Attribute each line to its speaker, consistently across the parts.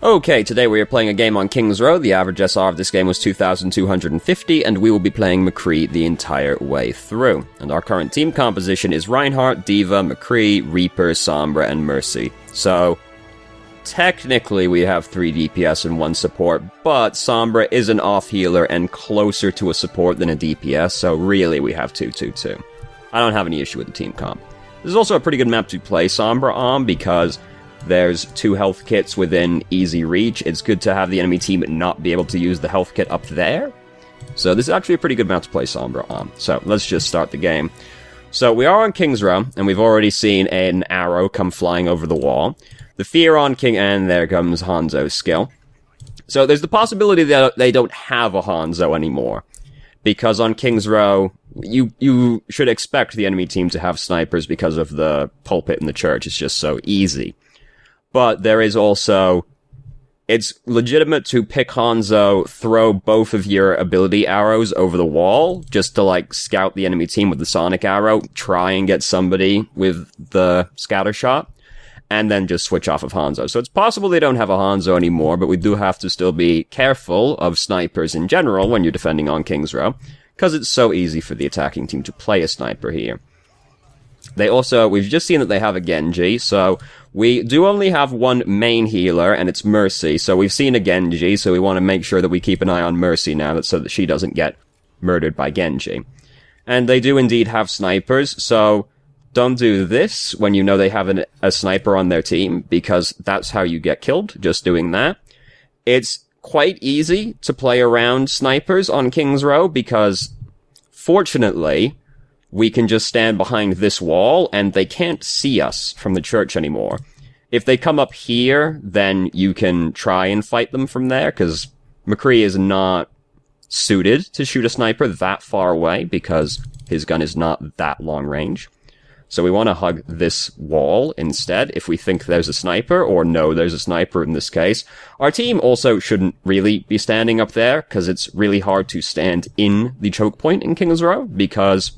Speaker 1: Okay, today we are playing a game on King's Row. The average SR of this game was 2,250, and we will be playing McCree the entire way through. And our current team composition is Reinhardt, D.Va, McCree, Reaper, Sombra, and Mercy. So, technically we have 3 DPS and 1 support, but Sombra is an off-healer and closer to a support than a DPS, so really we have 2-2-2. I don't have any issue with the team comp. This is also a pretty good map to play Sombra on, because there's 2 health kits within easy reach. It's good to have the enemy team not be able to use the health kit up there. So this is actually a pretty good map to play Sombra on. So let's just start the game. So we are on King's Row, and we've already seen an arrow come flying over the wall. The fear on King, and there comes Hanzo's skill. So there's the possibility that they don't have a Hanzo anymore, because on King's Row, you should expect the enemy team to have snipers because of the pulpit in the church. It's just so easy. But there is also, it's legitimate to pick Hanzo, throw both of your ability arrows over the wall, just to, like, scout the enemy team with the sonic arrow, try and get somebody with the scatter shot, and then just switch off of Hanzo. So it's possible they don't have a Hanzo anymore, but we do have to still be careful of snipers in general when you're defending on King's Row, because it's so easy for the attacking team to play a sniper here. They also, we've just seen that they have a Genji, so we do only have one main healer, and it's Mercy. So we've seen a Genji, so we want to make sure that we keep an eye on Mercy now, so that she doesn't get murdered by Genji. And they do indeed have snipers, so don't do this when you know they have a sniper on their team, because that's how you get killed, just doing that. It's quite easy to play around snipers on King's Row, because, fortunately, we can just stand behind this wall, and they can't see us from the church anymore. If they come up here, then you can try and fight them from there, because McCree is not suited to shoot a sniper that far away, because his gun is not that long range. So we want to hug this wall instead, if we think there's a sniper, or know there's a sniper in this case. Our team also shouldn't really be standing up there, because it's really hard to stand in the choke point in King's Row, because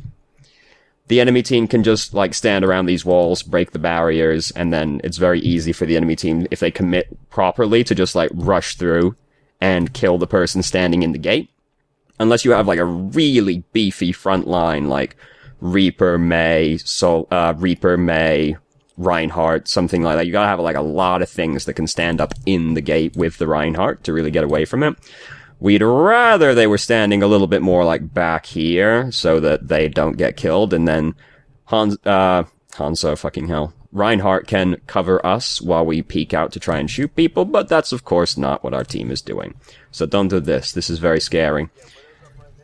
Speaker 1: the enemy team can just, like, stand around these walls, break the barriers, and then it's very easy for the enemy team, if they commit properly, to just, like, rush through and kill the person standing in the gate. Unless you have, like, a really beefy front line, like Reaper, Mei, Reinhardt, something like that. You gotta have, like, a lot of things that can stand up in the gate with the Reinhardt to really get away from it. We'd rather they were standing a little bit more, like, back here, so that they don't get killed, and then Hanzo, fucking hell. Reinhardt can cover us while we peek out to try and shoot people, but that's, of course, not what our team is doing. So don't do this. This is very scary.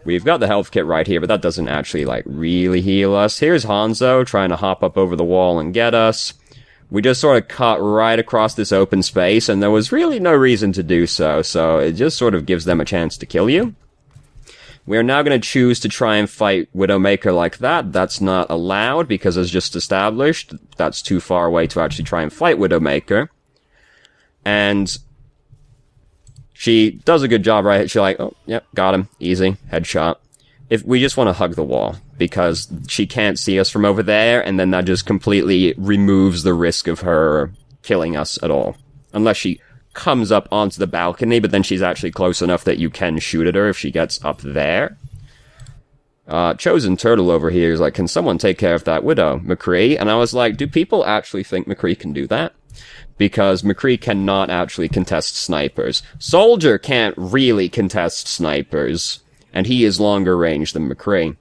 Speaker 1: We've got the health kit right here, but that doesn't actually, like, really heal us. Here's Hanzo trying to hop up over the wall and get us. We just sort of cut right across this open space, and there was really no reason to do so, so it just sort of gives them a chance to kill you. We are now going to choose to try and fight Widowmaker like that. That's not allowed, because as just established, that's too far away to actually try and fight Widowmaker. And she does a good job, right? She's like, oh, yep, got him, easy, headshot. If we just want to hug the wall, because she can't see us from over there, and then that just completely removes the risk of her killing us at all. Unless she comes up onto the balcony, but then she's actually close enough that you can shoot at her if she gets up there. Chosen Turtle over here is like, can someone take care of that Widow, McCree? And I was like, do people actually think McCree can do that? Because McCree cannot actually contest snipers. Soldier can't really contest snipers, and he is longer range than McCree.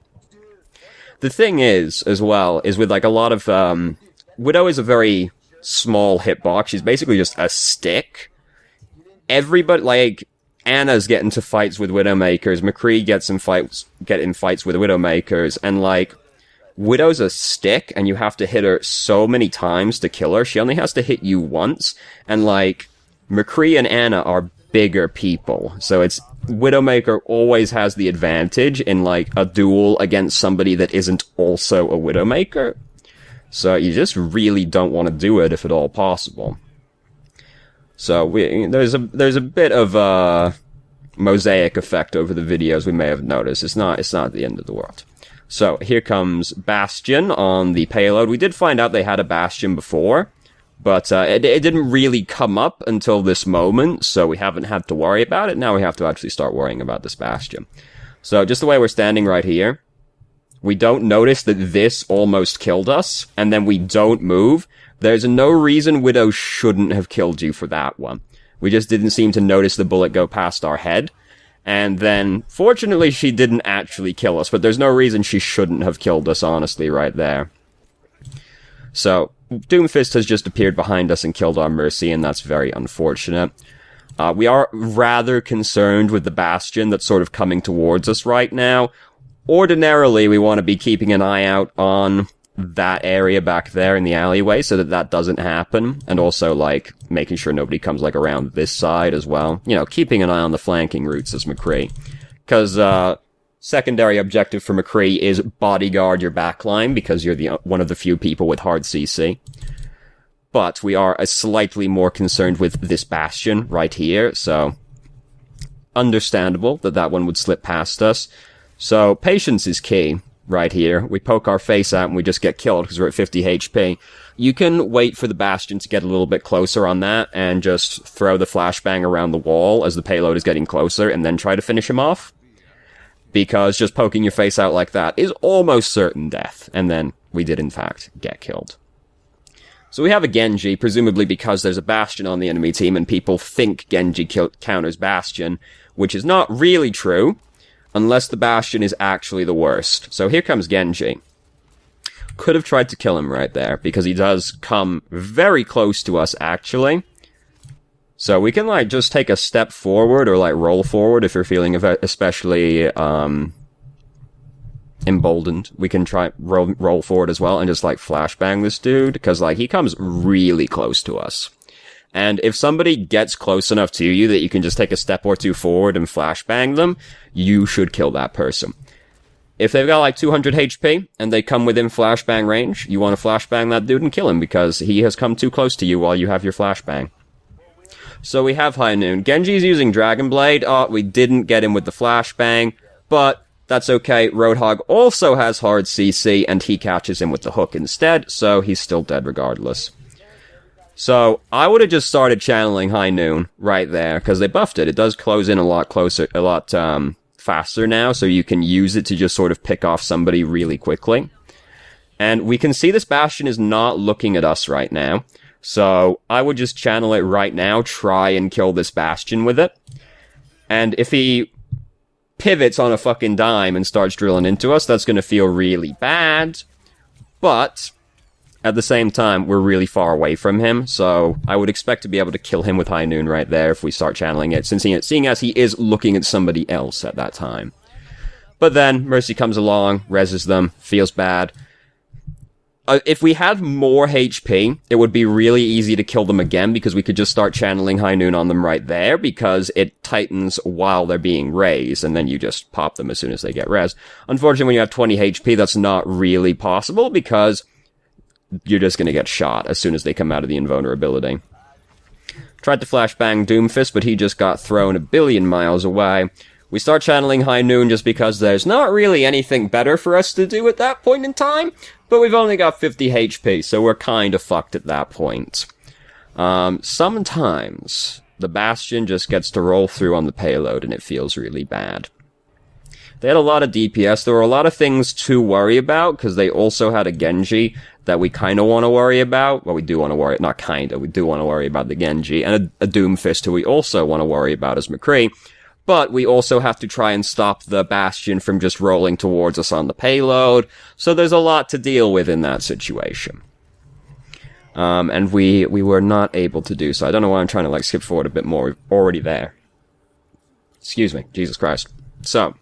Speaker 1: The thing is, as well, is with, like, a lot of, Widow is a very small hitbox. She's basically just a stick. Everybody, like, Anna's getting into fights with Widowmakers, McCree gets in fights with Widowmakers, and, like, Widow's a stick, and you have to hit her so many times to kill her. She only has to hit you once, and, like, McCree and Anna are bigger people, so it's Widowmaker always has the advantage in, like, a duel against somebody that isn't also a Widowmaker. So you just really don't want to do it if at all possible. So there's a bit of a mosaic effect over the videos we may have noticed. It's not the end of the world. So here comes Bastion on the payload. We did find out they had a Bastion before, But it didn't really come up until this moment, so we haven't had to worry about it. Now we have to actually start worrying about this bastion. So just the way we're standing right here, we don't notice that this almost killed us, and then we don't move. There's no reason Widow shouldn't have killed you for that one. We just didn't seem to notice the bullet go past our head. And then, fortunately, she didn't actually kill us, but there's no reason she shouldn't have killed us, honestly, right there. So, Doomfist has just appeared behind us and killed our Mercy, and that's very unfortunate. We are rather concerned with the Bastion that's sort of coming towards us right now. Ordinarily, we want to be keeping an eye out on that area back there in the alleyway so that that doesn't happen, and also, like, making sure nobody comes, like, around this side as well. You know, keeping an eye on the flanking routes as McCree. Because, secondary objective for McCree is bodyguard your backline, because you're one of the few people with hard CC. But we are slightly more concerned with this bastion right here, so understandable that that one would slip past us. So patience is key right here. We poke our face out and we just get killed because we're at 50 HP. You can wait for the bastion to get a little bit closer on that and just throw the flashbang around the wall as the payload is getting closer and then try to finish him off. Because just poking your face out like that is almost certain death. And then we did in fact get killed. So we have a Genji, presumably because there's a Bastion on the enemy team and people think Genji counters Bastion, which is not really true, unless the Bastion is actually the worst. So here comes Genji. Could have tried to kill him right there, because he does come very close to us, actually. So we can, like, just take a step forward, or, like, roll forward if you're feeling especially, emboldened. We can try roll forward as well and just, like, flashbang this dude, because, like, he comes really close to us. And if somebody gets close enough to you that you can just take a step or two forward and flashbang them, you should kill that person. If they've got, like, 200 HP, and they come within flashbang range, you want to flashbang that dude and kill him, because he has come too close to you while you have your flashbang. So we have High Noon. Genji's using Dragon Blade. Oh, we didn't get him with the flashbang, but that's okay. Roadhog also has hard CC, and he catches him with the hook instead, so he's still dead regardless. So, I would have just started channeling High Noon right there, because they buffed it. It does close in a lot faster now, so you can use it to just sort of pick off somebody really quickly. And we can see this Bastion is not looking at us right now, so I would just channel it right now, try and kill this Bastion with it. And if he pivots on a fucking dime and starts drilling into us, that's going to feel really bad, but at the same time, we're really far away from him, so I would expect to be able to kill him with High Noon right there if we start channeling it, seeing as he is looking at somebody else at that time. But then, Mercy comes along, reses them, feels bad. If we had more HP, it would be really easy to kill them again, because we could just start channeling High Noon on them right there, because it tightens while they're being raised, and then you just pop them as soon as they get res. Unfortunately, when you have 20 HP, that's not really possible, because you're just gonna get shot as soon as they come out of the invulnerability. Tried to flashbang Doomfist, but he just got thrown a billion miles away. We start channeling High Noon just because there's not really anything better for us to do at that point in time, but we've only got 50 HP, so we're kinda fucked at that point. Sometimes the Bastion just gets to roll through on the payload and it feels really bad. They had a lot of DPS. There were a lot of things to worry about, because they also had a Genji that we kind of want to worry about. Well, we do want to worry, not kind of, we do want to worry about the Genji, and a Doomfist who we also want to worry about as McCree. But we also have to try and stop the Bastion from just rolling towards us on the payload, so there's a lot to deal with in that situation. And we were not able to do so. I don't know why I'm trying to, like, skip forward a bit more. We're already there. Excuse me. Jesus Christ. So,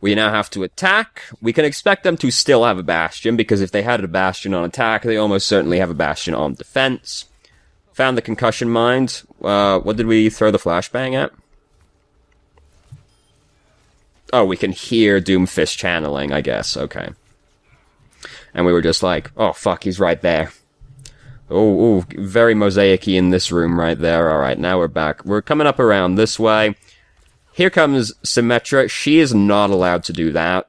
Speaker 1: we now have to attack. We can expect them to still have a Bastion, because if they had a Bastion on attack, they almost certainly have a Bastion on defense. Found the concussion mine. What did we throw the flashbang at? Oh, we can hear Doomfist channeling, I guess. Okay. And we were just like, oh, fuck, he's right there. Oh, very mosaic-y in this room right there. Alright, now we're back. We're coming up around this way. Here comes Symmetra. She is not allowed to do that.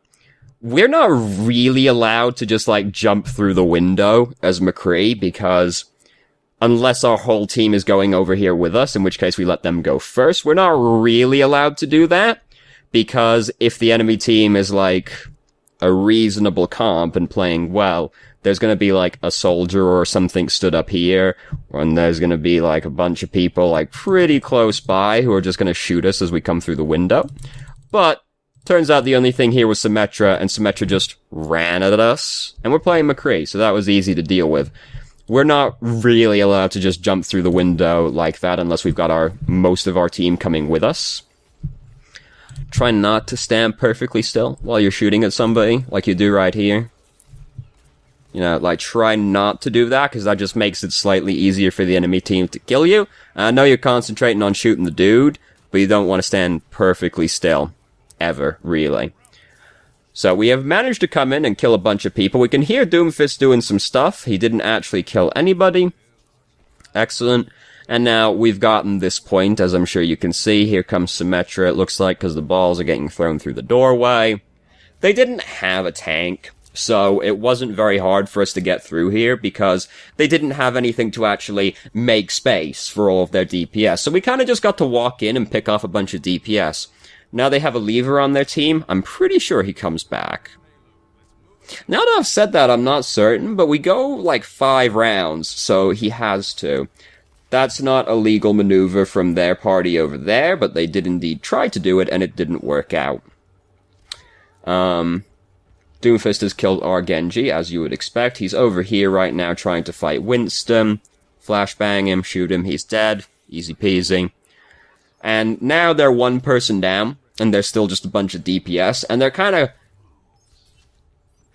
Speaker 1: We're not really allowed to just, like, jump through the window as McCree, because unless our whole team is going over here with us, in which case we let them go first. We're not really allowed to do that, because if the enemy team is like a reasonable comp and playing well, there's going to be like a soldier or something stood up here, and there's going to be like a bunch of people like pretty close by who are just going to shoot us as we come through the window. But turns out the only thing here was Symmetra, and Symmetra just ran at us, and we're playing McCree, so that was easy to deal with. We're not really allowed to just jump through the window like that unless we've got most of our team coming with us. Try not to stand perfectly still while you're shooting at somebody, like you do right here. You know, like, try not to do that, because that just makes it slightly easier for the enemy team to kill you. I know you're concentrating on shooting the dude, but you don't want to stand perfectly still. Ever, really. So we have managed to come in and kill a bunch of people. We can hear Doomfist doing some stuff. He didn't actually kill anybody. Excellent. And now we've gotten this point, as I'm sure you can see. Here comes Symmetra, it looks like, because the balls are getting thrown through the doorway. They didn't have a tank, so it wasn't very hard for us to get through here, because they didn't have anything to actually make space for all of their DPS. So we kind of just got to walk in and pick off a bunch of DPS. Now they have a lever on their team. I'm pretty sure he comes back. Now that I've said that, I'm not certain, but we go like 5 rounds, so he has to. That's not a legal maneuver from their party over there, but they did indeed try to do it, and it didn't work out. Doomfist has killed our Genji, as you would expect. He's over here right now trying to fight Winston. Flashbang him, shoot him, he's dead. Easy peasy. And now they're one person down, and there's still just a bunch of DPS, and they're kind of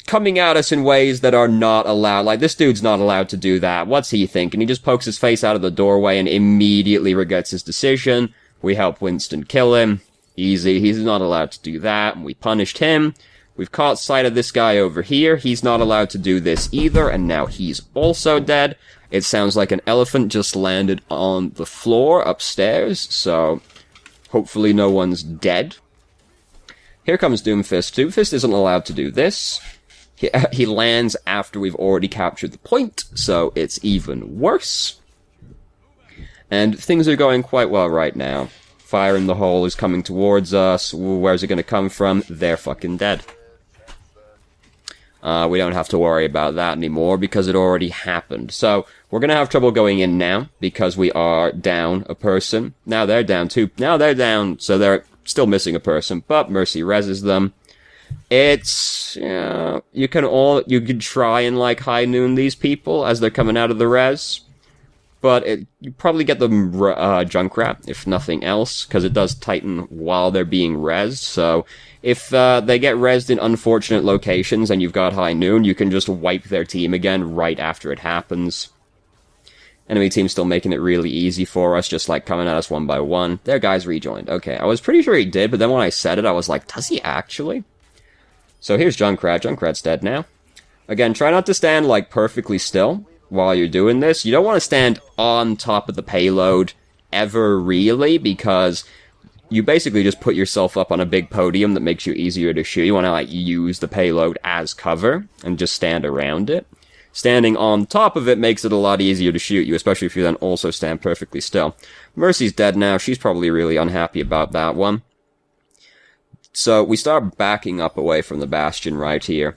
Speaker 1: coming at us in ways that are not allowed. Like, this dude's not allowed to do that. What's he thinking? He just pokes his face out of the doorway and immediately regrets his decision. We help Winston kill him. Easy. He's not allowed to do that, and we punished him. We've caught sight of this guy over here. He's not allowed to do this either, and now he's also dead. It sounds like an elephant just landed on the floor upstairs, so hopefully no one's dead. Here comes Doomfist. Doomfist isn't allowed to do this. He lands after we've already captured the point, so it's even worse. And things are going quite well right now. Fire in the hole is coming towards us. Where's it going to come from? They're fucking dead. We don't have to worry about that anymore because it already happened. So we're going to have trouble going in now because we are down a person. Now they're down too. Now they're down, so they're still missing a person, but Mercy reses them. It's, you can try and like high noon these people as they're coming out of the res, but you probably get them Junkrat, if nothing else, because it does tighten while they're being rezzed, so if they get rezzed in unfortunate locations and you've got high noon, you can just wipe their team again right after it happens. Enemy team's still making it really easy for us, just like coming at us one by one. Their guy's rejoined. Okay, I was pretty sure he did, but then when I said it, I was like, does he actually? So here's Junkrat. Junkrat's dead now. Again, try not to stand, like, perfectly still while you're doing this. You don't want to stand on top of the payload ever, really, because you basically just put yourself up on a big podium that makes you easier to shoot. You want to, like, use the payload as cover and just stand around it. Standing on top of it makes it a lot easier to shoot you, especially if you then also stand perfectly still. Mercy's dead now. She's probably really unhappy about that one. So we start backing up away from the Bastion right here.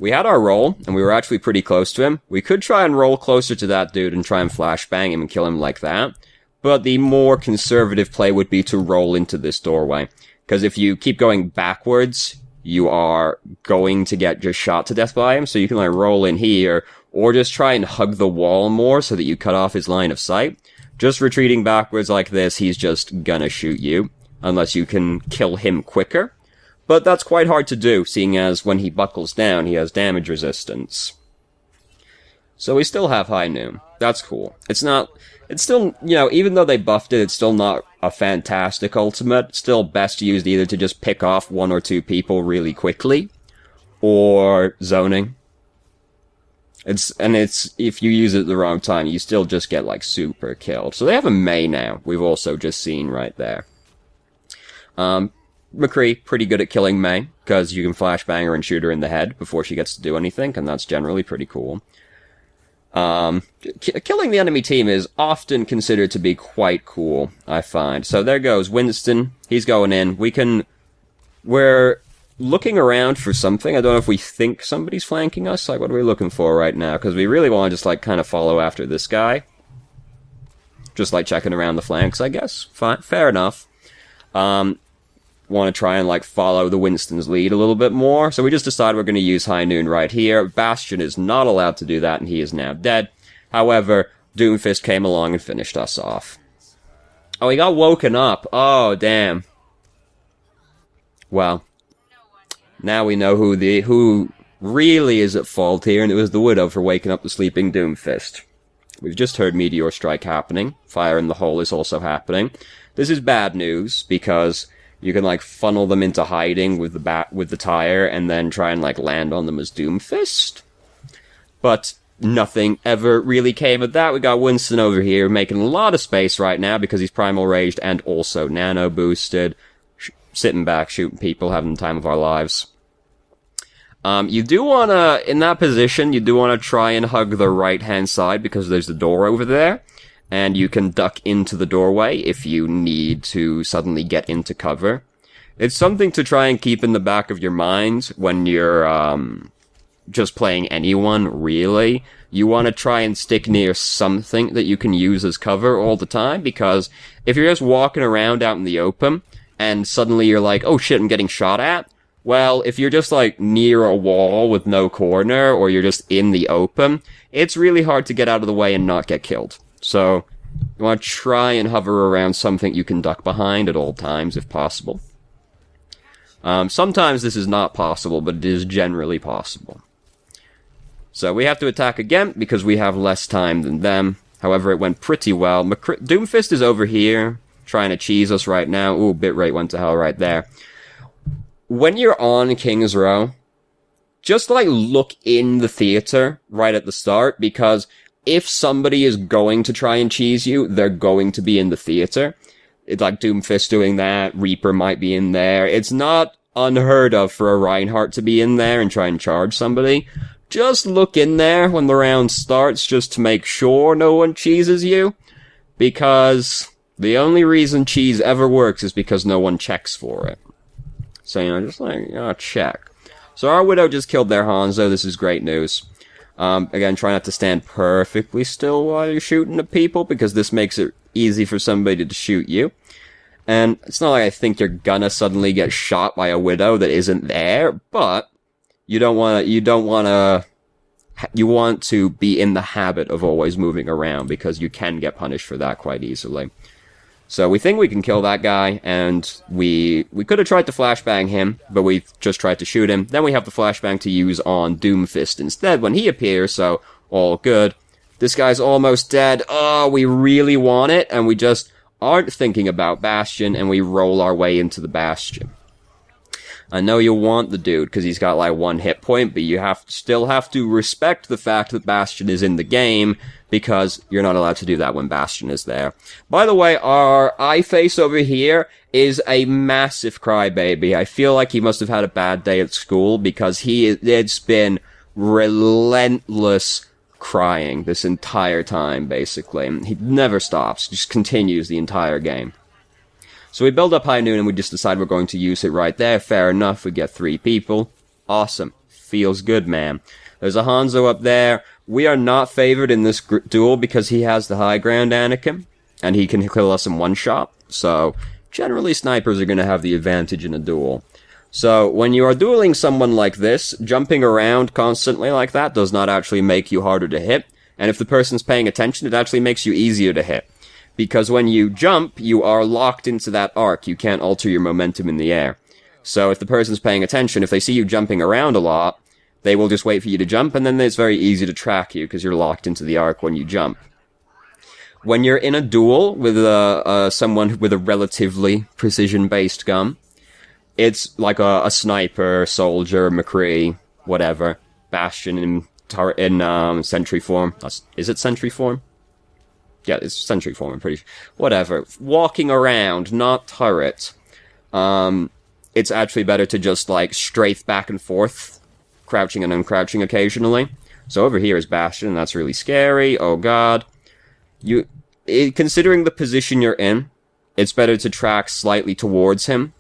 Speaker 1: We had our roll, and we were actually pretty close to him. We could try and roll closer to that dude and try and flashbang him and kill him like that. But the more conservative play would be to roll into this doorway. Because if you keep going backwards, you are going to get just shot to death by him. So you can like roll in here, or just try and hug the wall more so that you cut off his line of sight. Just retreating backwards like this, he's just gonna shoot you. Unless you can kill him quicker. But that's quite hard to do, seeing as when he buckles down, he has damage resistance. So we still have high noon. That's cool. It's still, even though they buffed it, it's still not a fantastic ultimate. It's still best used either to just pick off 1 or 2 people really quickly, or zoning. If you use it at the wrong time, you still just get, like, super killed. So they have a Mei now, we've also just seen right there. McCree, pretty good at killing Mei, because you can flashbang her and shoot her in the head before she gets to do anything, and that's generally pretty cool. Killing the enemy team is often considered to be quite cool, I find. So there goes Winston. He's going in. We're looking around for something. I don't know if we think somebody's flanking us. Like, what are we looking for right now? Because we really want to just, like, kind of follow after this guy. Just, like, checking around the flanks, I guess. Fine, fair enough. Want to try and, like, follow the Winston's lead a little bit more. So we just decided we're going to use High Noon right here. Bastion is not allowed to do that, and he is now dead. However, Doomfist came along and finished us off. Oh, he got woken up. Oh, damn. Well, now we know who really is at fault here, and it was the Widow for waking up the sleeping Doomfist. We've just heard Meteor Strike happening. Fire in the Hole is also happening. This is bad news, because you can, like, funnel them into hiding with the tire, and then try and, like, land on them as Doomfist. But nothing ever really came of that. We got Winston over here making a lot of space right now, because he's Primal Raged and also Nano Boosted. Sitting back, shooting people, having the time of our lives. You do wanna, in that position, you do wanna try and hug the right-hand side, because there's the door over there. And you can duck into the doorway if you need to suddenly get into cover. It's something to try and keep in the back of your mind when you're, just playing anyone, really. You want to try and stick near something that you can use as cover all the time, because if you're just walking around out in the open, and suddenly you're like, oh shit, I'm getting shot at, well, if you're just, like, near a wall with no corner, or you're just in the open, it's really hard to get out of the way and not get killed. So, you want to try and hover around something you can duck behind at all times, if possible. Sometimes this is not possible, but it is generally possible. So, we have to attack again, because we have less time than them. However, it went pretty well. Doomfist is over here, trying to cheese us right now. Ooh, bitrate went to hell right there. When you're on King's Row, just, like, look in the theater right at the start, because if somebody is going to try and cheese you, they're going to be in the theater. It's like Doomfist doing that, Reaper might be in there. It's not unheard of for a Reinhardt to be in there and try and charge somebody. Just look in there when the round starts, just to make sure no one cheeses you. Because the only reason cheese ever works is because no one checks for it. So, you know, just like, check. So our Widow just killed their Hanzo. This is great news. Again, try not to stand perfectly still while you're shooting at people, because this makes it easy for somebody to shoot you. And it's not like I think you're gonna suddenly get shot by a Widow that isn't there, but you want to be in the habit of always moving around, because you can get punished for that quite easily. So we think we can kill that guy, and we could have tried to flashbang him, but we just tried to shoot him. Then we have the flashbang to use on Doomfist instead when he appears, so all good. This guy's almost dead. Oh, we really want it, and we just aren't thinking about Bastion, and we roll our way into the Bastion. I know you want the dude, because he's got like 1 hit point, but you still have to respect the fact that Bastion is in the game, because you're not allowed to do that when Bastion is there. By the way, our eye face over here is a massive crybaby. I feel like he must have had a bad day at school, because it's been relentless crying this entire time, basically. He never stops, just continues the entire game. So we build up High Noon, and we just decide we're going to use it right there. Fair enough, we get 3 people. Awesome. Feels good, man. There's a Hanzo up there. We are not favored in this duel because he has the high ground Anakin, and he can kill us in one shot. So, generally snipers are going to have the advantage in a duel. So, when you are dueling someone like this, jumping around constantly like that does not actually make you harder to hit. And if the person's paying attention, it actually makes you easier to hit. Because when you jump, you are locked into that arc. You can't alter your momentum in the air. So if the person's paying attention, if they see you jumping around a lot, they will just wait for you to jump, and then it's very easy to track you, because you're locked into the arc when you jump. When you're in a duel with someone with a relatively precision-based gun, it's like a sniper, soldier, McCree, whatever, Bastion in sentry form. Is it sentry form? Yeah, it's sentry form, I'm pretty sure. Whatever. Walking around, not turret. It's actually better to just, like, strafe back and forth, crouching and uncrouching occasionally. So over here is Bastion, that's really scary. Oh god. Considering the position you're in, it's better to track slightly towards him,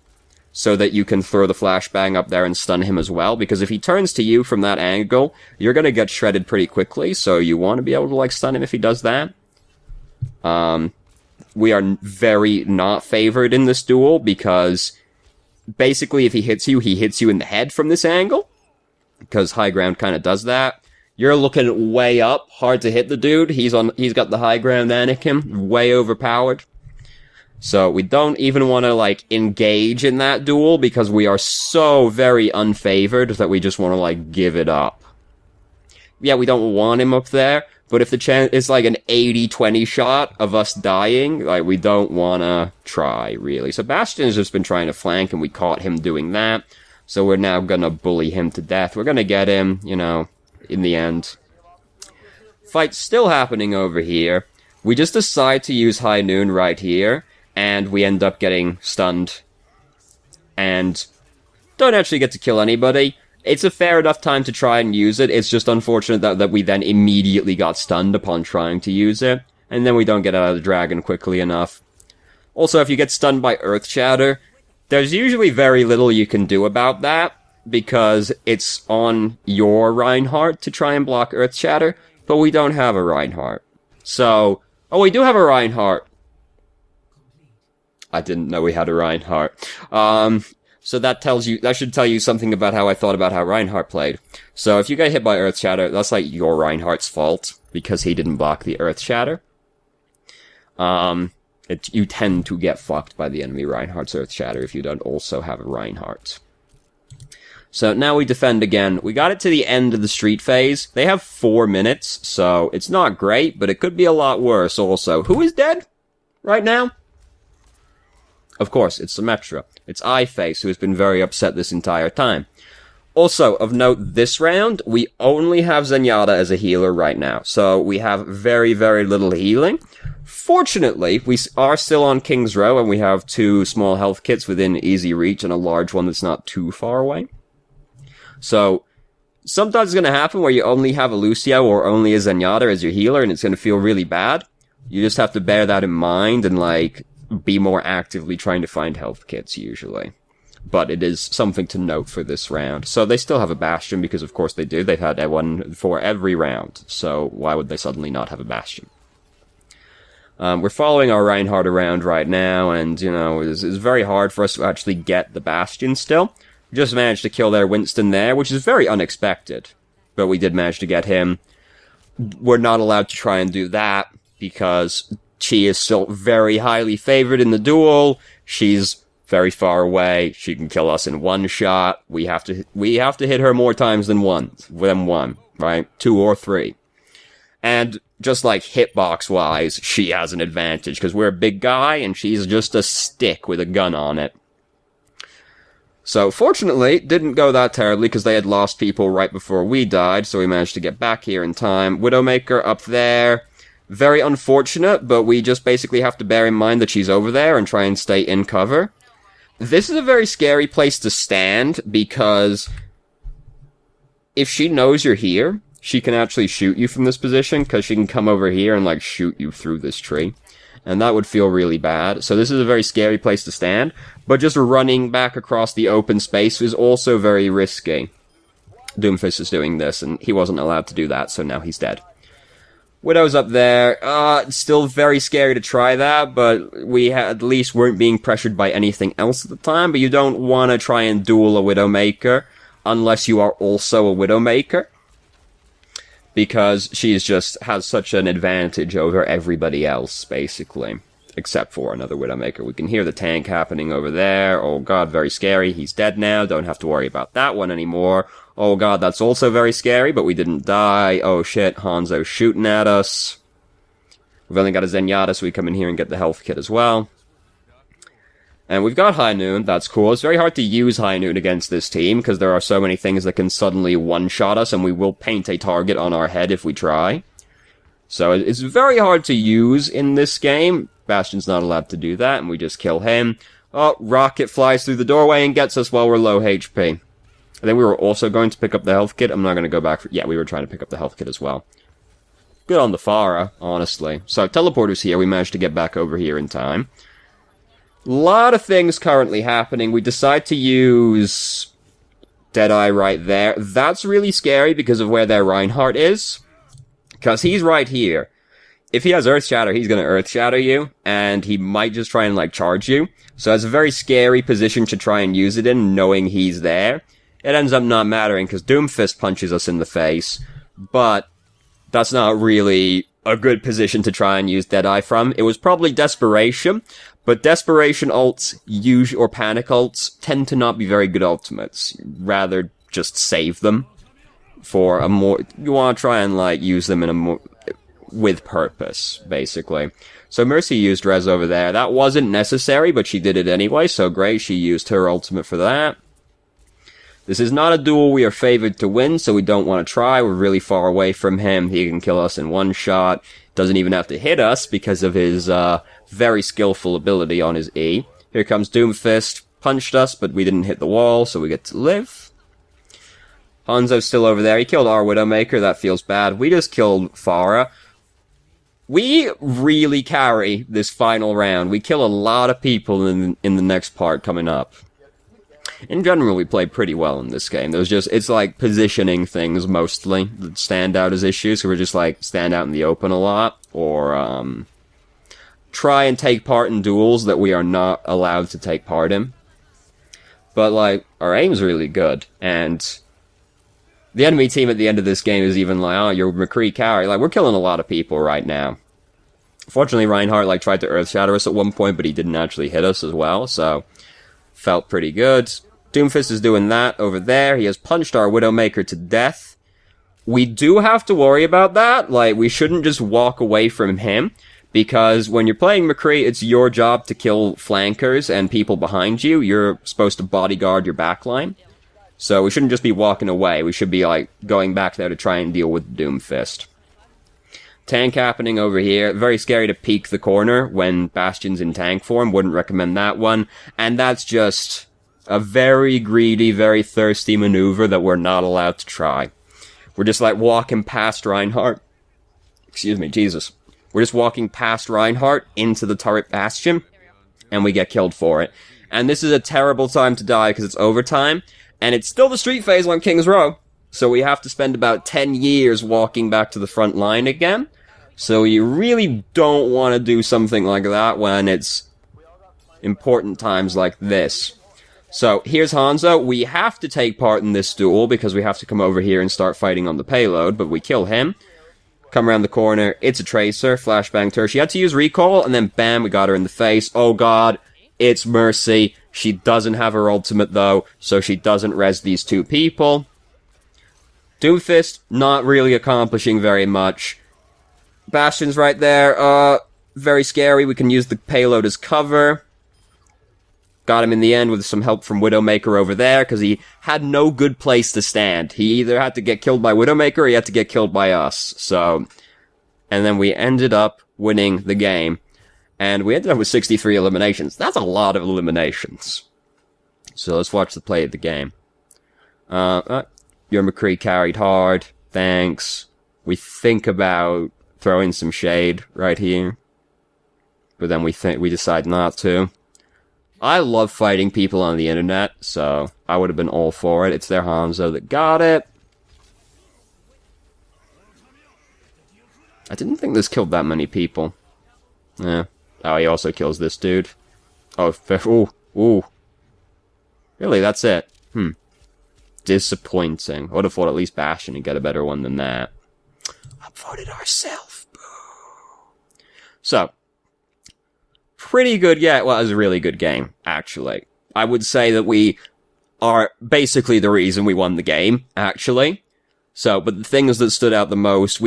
Speaker 1: so that you can throw the flashbang up there and stun him as well, because if he turns to you from that angle, you're gonna get shredded pretty quickly, so you want to be able to, like, stun him if he does that. We are very not favored in this duel, because basically if he hits you in the head from this angle, because high ground kind of does that. You're looking way up, hard to hit the dude. He's got the high ground Anakin, way overpowered. So we don't even want to, like, engage in that duel because we are so very unfavored that we just want to, like, give it up. Yeah, we don't want him up there, but if the chance is like an 80-20 shot of us dying, like, we don't want to try, really. So Bastion has just been trying to flank, and we caught him doing that. So we're now gonna bully him to death. We're gonna get him, you know, in the end. Fight's still happening over here. We just decide to use High Noon right here, and we end up getting stunned. And don't actually get to kill anybody. It's a fair enough time to try and use it. It's just unfortunate that we then immediately got stunned upon trying to use it. And then we don't get out of the dragon quickly enough. Also, if you get stunned by Earth Shatter, there's usually very little you can do about that, because it's on your Reinhardt to try and block Earth Shatter, but we don't have a Reinhardt. So, oh, we do have a Reinhardt. I didn't know we had a Reinhardt. So that should tell you something about how I thought about how Reinhardt played. So if you get hit by Earth Shatter, that's like your Reinhardt's fault, because he didn't block the Earth Shatter. You tend to get fucked by the enemy Reinhardt's Earth Shatter if you don't also have a Reinhardt. So now we defend again. We got it to the end of the street phase. They have 4 minutes, so it's not great, but it could be a lot worse also. Who is dead right now? Of course, it's Symmetra. It's iFace, who has been very upset this entire time. Also, of note, this round, we only have Zenyatta as a healer right now, so we have very, very little healing. Fortunately, we are still on King's Row, and we have 2 small health kits within easy reach, and a large one that's not too far away. So, sometimes it's gonna happen where you only have a Lucio or only a Zenyatta as your healer, and it's gonna feel really bad. You just have to bear that in mind and, like, be more actively trying to find health kits, usually. But it is something to note for this round. So they still have a Bastion, because of course they do. They've had one for every round, so why would they suddenly not have a Bastion? We're following our Reinhardt around right now, and, you know, it's very hard for us to actually get the Bastion still. We just managed to kill their Winston there, which is very unexpected. But we did manage to get him. We're not allowed to try and do that, because she is still very highly favored in the duel. She's very far away. She can kill us in one shot. We have to hit her more times than one, right? 2 or 3. And just like hitbox-wise, she has an advantage, because we're a big guy, and she's just a stick with a gun on it. So, fortunately, it didn't go that terribly, because they had lost people right before we died, so we managed to get back here in time. Widowmaker up there. Very unfortunate, but we just basically have to bear in mind that she's over there and try and stay in cover. This is a very scary place to stand, because if she knows you're here, she can actually shoot you from this position, because she can come over here and, like, shoot you through this tree. And that would feel really bad. So this is a very scary place to stand, but just running back across the open space is also very risky. Doomfist is doing this, and he wasn't allowed to do that, so now he's dead. Widow's up there. It's still very scary to try that, but we at least weren't being pressured by anything else at the time, but you don't want to try and duel a Widowmaker unless you are also a Widowmaker, because she just has such an advantage over everybody else, basically, except for another Widowmaker. We can hear the tank happening over there. Oh god, very scary. He's dead now. Don't have to worry about that one anymore. Oh god, that's also very scary, but we didn't die. Oh shit, Hanzo's shooting at us. We've only got a Zenyatta, so we come in here and get the health kit as well. And we've got High Noon, that's cool. It's very hard to use High Noon against this team, because there are so many things that can suddenly one-shot us, and we will paint a target on our head if we try. So it's very hard to use in this game. Bastion's not allowed to do that, and we just kill him. Oh, Rocket flies through the doorway and gets us while we're low HP. I think we were also going to pick up the health kit. I'm not going to go back for... Yeah, we were trying to pick up the health kit as well. Good on the Farah, honestly. So, teleporter's here. We managed to get back over here in time. Lot of things currently happening. We decide to use Deadeye right there. That's really scary because of where their Reinhardt is. Because he's right here. If he has Earth Shatter, he's going to Earth Shatter you, and he might just try and, like, charge you. So it's a very scary position to try and use it in, knowing he's there. It ends up not mattering, because Doomfist punches us in the face, but that's not really a good position to try and use Deadeye from. It was probably Desperation, but Desperation ults, or Panic ults, tend to not be very good ultimates. Rather, just save them for a more... You want to try and, like, use them in a more... with purpose, basically. So Mercy used Res over there. That wasn't necessary, but she did it anyway, so great. She used her ultimate for that. This is not a duel we are favored to win, so we don't want to try. We're really far away from him. He can kill us in one shot. Doesn't even have to hit us because of his very skillful ability on his E. Here comes Doomfist. Punched us, but we didn't hit the wall, so we get to live. Hanzo's still over there. He killed our Widowmaker. That feels bad. We just killed Farah. We really carry this final round. We kill a lot of people in the next part coming up. In general, we played pretty well in this game. It's like positioning things mostly that stand out as issues. So we're just like stand out in the open a lot, or try and take part in duels that we are not allowed to take part in. But like our aim's really good, and the enemy team at the end of this game is even like, oh, you're McCree carry. Like, we're killing a lot of people right now. Fortunately, Reinhardt, like, tried to Earth Shatter us at one point, but he didn't actually hit us as well, so felt pretty good. Doomfist is doing that over there. He has punched our Widowmaker to death. We do have to worry about that. Like, we shouldn't just walk away from him, because when you're playing McCree, it's your job to kill flankers and people behind you. You're supposed to bodyguard your backline. So we shouldn't just be walking away. We should be, like, going back there to try and deal with Doomfist. Tank happening over here. Very scary to peek the corner when Bastion's in tank form. Wouldn't recommend that one. And that's just a very greedy, very thirsty maneuver that we're not allowed to try. We're just, like, walking past Reinhardt. Excuse me, Jesus. We're just walking past Reinhardt into the turret Bastion, and we get killed for it. And this is a terrible time to die because it's overtime. And it's still the street phase on King's Row, so we have to spend about 10 years walking back to the front line again. So you really don't want to do something like that when it's important times like this. So here's Hanzo. We have to take part in this duel because we have to come over here and start fighting on the payload, but we kill him. Come around the corner. It's a Tracer. Flashbang her. She had to use recall, and then bam, we got her in the face. Oh god, it's Mercy. She doesn't have her ultimate, though, so she doesn't res these two people. Doomfist, not really accomplishing very much. Bastion's right there. Very scary. We can use the payload as cover. Got him in the end with some help from Widowmaker over there, because he had no good place to stand. He either had to get killed by Widowmaker, or he had to get killed by us. So, and then we ended up winning the game. And we ended up with 63 eliminations. That's a lot of eliminations. So let's watch the play of the game. Your McCree carried hard. Thanks. We think about throwing some shade right here. But then we decide not to. I love fighting people on the internet, so I would have been all for it. It's their Hanzo that got it. I didn't think this killed that many people. Yeah. Oh, he also kills this dude. Oh, ooh. Really, that's it? Disappointing. I would have thought at least Bastion would get a better one than that. Upvoted ourselves. So, pretty good, yeah. Well, it was a really good game, actually. I would say that we are basically the reason we won the game, actually. So, but the things that stood out the most,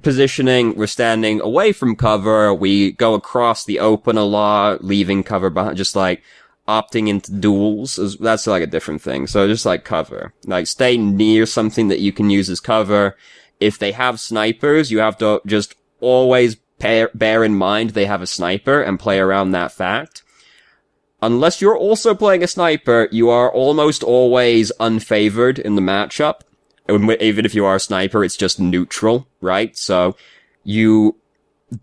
Speaker 1: positioning, we're standing away from cover, we go across the open a lot, leaving cover behind, just like opting into duels, that's like a different thing. So just like cover, like stay near something that you can use as cover. If they have snipers, you have to just always bear in mind they have a sniper and play around that fact. unless you're also playing a sniper, you are almost always unfavored in the matchup. Even if you are a sniper, it's just neutral, right? So you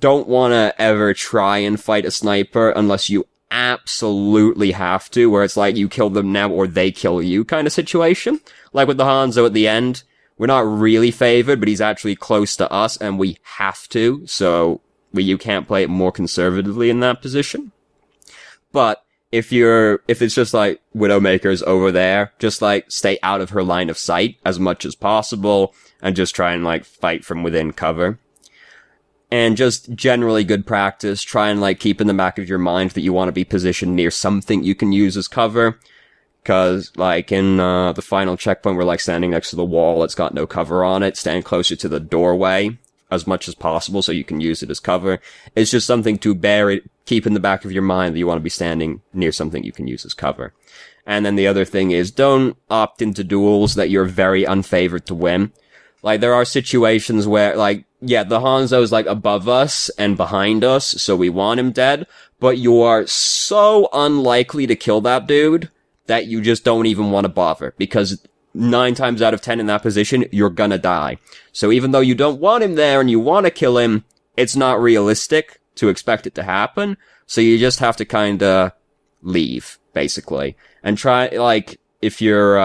Speaker 1: don't want to ever try and fight a sniper unless you absolutely have to, where it's like you kill them now or they kill you kind of situation. Like with the Hanzo at the end, we're not really favored, but he's actually close to us and we have to, so you can't play it more conservatively in that position. But if it's just like Widowmaker's over there, just like stay out of her line of sight as much as possible and just try and like fight from within cover. And just generally good practice, try and like keep in the back of your mind that you want to be positioned near something you can use as cover. Cause like in the final checkpoint, we're like standing next to the wall, it's got no cover on it, stand closer to the doorway as much as possible so you can use it as cover. It's just something to keep in the back of your mind that you want to be standing near something you can use as cover. And then the other thing is, don't opt into duels that you're very unfavored to win. Like, there are situations where, like, yeah, the Hanzo's like above us and behind us, so we want him dead, but you are so unlikely to kill that dude that you just don't even want to bother, because 9 times out of 10 in that position, you're gonna die. So even though you don't want him there and you want to kill him, it's not realistic to expect it to happen. So you just have to kinda leave, basically. And try, like, if you're,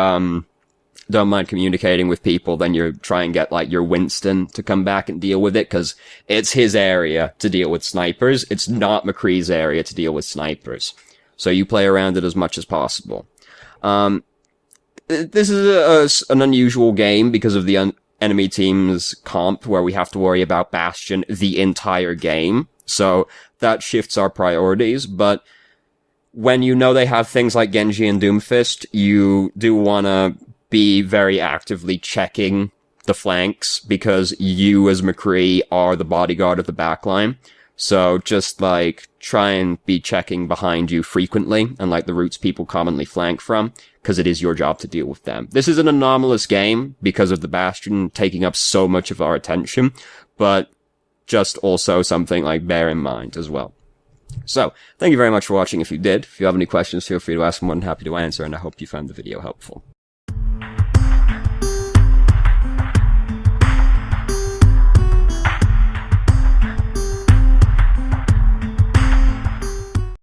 Speaker 1: don't mind communicating with people, then you try and get, like, your Winston to come back and deal with it, because it's his area to deal with snipers. It's not McCree's area to deal with snipers. So you play around it as much as possible. This is an unusual game because of the enemy team's comp, where we have to worry about Bastion the entire game. So that shifts our priorities, but when you know they have things like Genji and Doomfist, you do want to be very actively checking the flanks, because you as McCree are the bodyguard of the backline. So just like try and be checking behind you frequently and like the routes people commonly flank from, because it is your job to deal with them. This is an anomalous game because of the Bastion taking up so much of our attention, but just also something like bear in mind as well. So, thank you very much for watching if you did. If you have any questions, feel free to ask. I'm more than happy to answer, and I hope you found the video helpful.